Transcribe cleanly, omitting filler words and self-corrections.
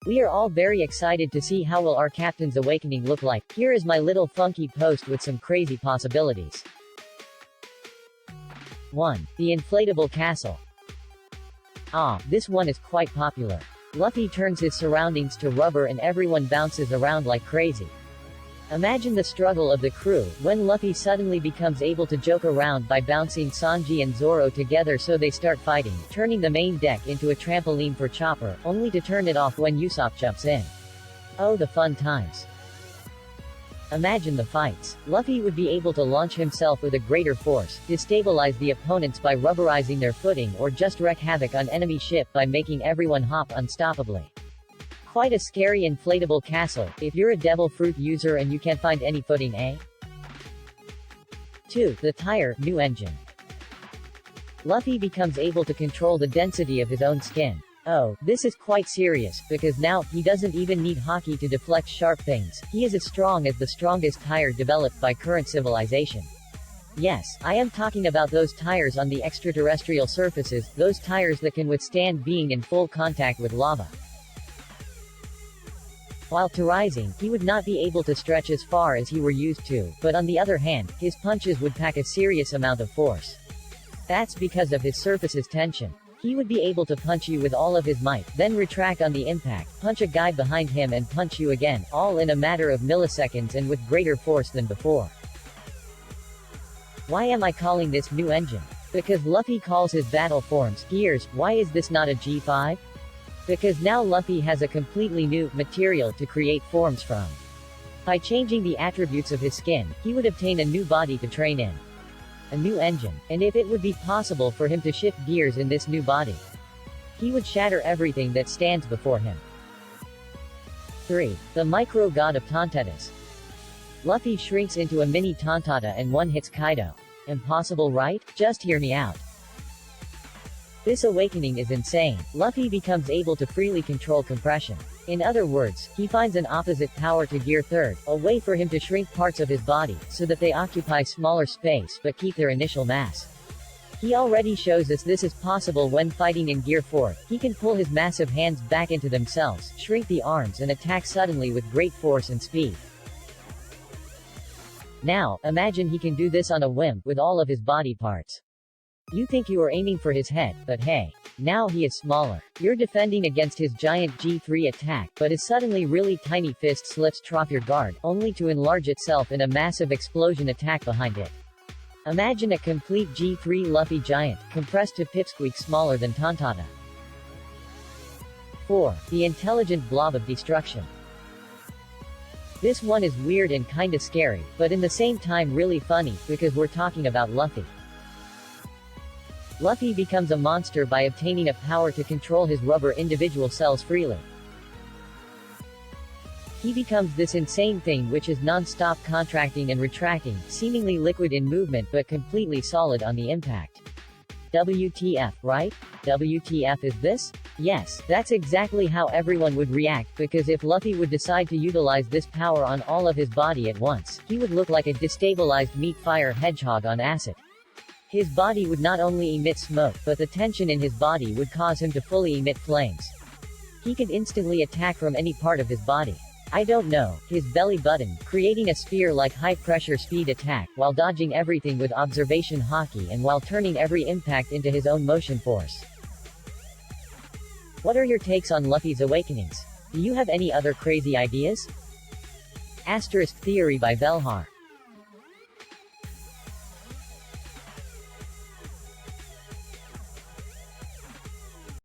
We are all very excited to see how will our captain's awakening look like. Here is my little funky post with some crazy possibilities. 1. The inflatable castle. This one is quite popular. Luffy turns his surroundings to rubber and everyone bounces around like crazy. Imagine the struggle of the crew, when Luffy suddenly becomes able to joke around by bouncing Sanji and Zoro together so they start fighting, turning the main deck into a trampoline for Chopper, only to turn it off when Usopp jumps in. Oh, the fun times. Imagine the fights. Luffy would be able to launch himself with a greater force, destabilize the opponents by rubberizing their footing or just wreak havoc on enemy ship by making everyone hop unstoppably. Quite a scary inflatable castle, if you're a devil fruit user and you can't find any footing, eh? 2. The tire, new engine. Luffy becomes able to control the density of his own skin. Oh, this is quite serious, because now, he doesn't even need hockey to deflect sharp things, he is as strong as the strongest tire developed by current civilization. Yes, I am talking about those tires on the extraterrestrial surfaces, those tires that can withstand being in full contact with lava. While rising, he would not be able to stretch as far as he were used to, but on the other hand, his punches would pack a serious amount of force. That's because of his surface's tension. He would be able to punch you with all of his might, then retract on the impact, punch a guy behind him and punch you again, all in a matter of milliseconds and with greater force than before. Why am I calling this new engine? Because Luffy calls his battle forms gears. Why is this not a G5? Because now Luffy has a completely new material to create forms from. By changing the attributes of his skin, he would obtain a new body to train in. A new engine, and if it would be possible for him to shift gears in this new body, he would shatter everything that stands before him. 3. The micro god of Tontatas. Luffy shrinks into a mini Tontata and one hits Kaido. Impossible, right? Just hear me out. This awakening is insane. Luffy becomes able to freely control compression. In other words, he finds an opposite power to Gear 3, a way for him to shrink parts of his body, so that they occupy smaller space but keep their initial mass. He already shows us this is possible when fighting in Gear 4. He can pull his massive hands back into themselves, shrink the arms and attack suddenly with great force and speed. Now, imagine he can do this on a whim, with all of his body parts. You think you are aiming for his head, but hey. Now he is smaller. You're defending against his giant G3 attack, but his suddenly really tiny fist slips off your guard, only to enlarge itself in a massive explosion attack behind it. Imagine a complete G3 Luffy giant, compressed to pipsqueak smaller than Tontata. 4. The intelligent blob of destruction. This one is weird and kinda scary, but in the same time really funny, because we're talking about Luffy. Luffy becomes a monster by obtaining a power to control his rubber individual cells freely. He becomes this insane thing which is non-stop contracting and retracting, seemingly liquid in movement but completely solid on the impact. WTF, right? WTF is this? Yes, that's exactly how everyone would react, because if Luffy would decide to utilize this power on all of his body at once, he would look like a destabilized meat-fire hedgehog on acid. His body would not only emit smoke, but the tension in his body would cause him to fully emit flames. He could instantly attack from any part of his body. I don't know, his belly button, creating a spear-like high-pressure speed attack, while dodging everything with observation hockey and while turning every impact into his own motion force. What are your takes on Luffy's awakenings? Do you have any other crazy ideas? Asterisk theory by Velhar.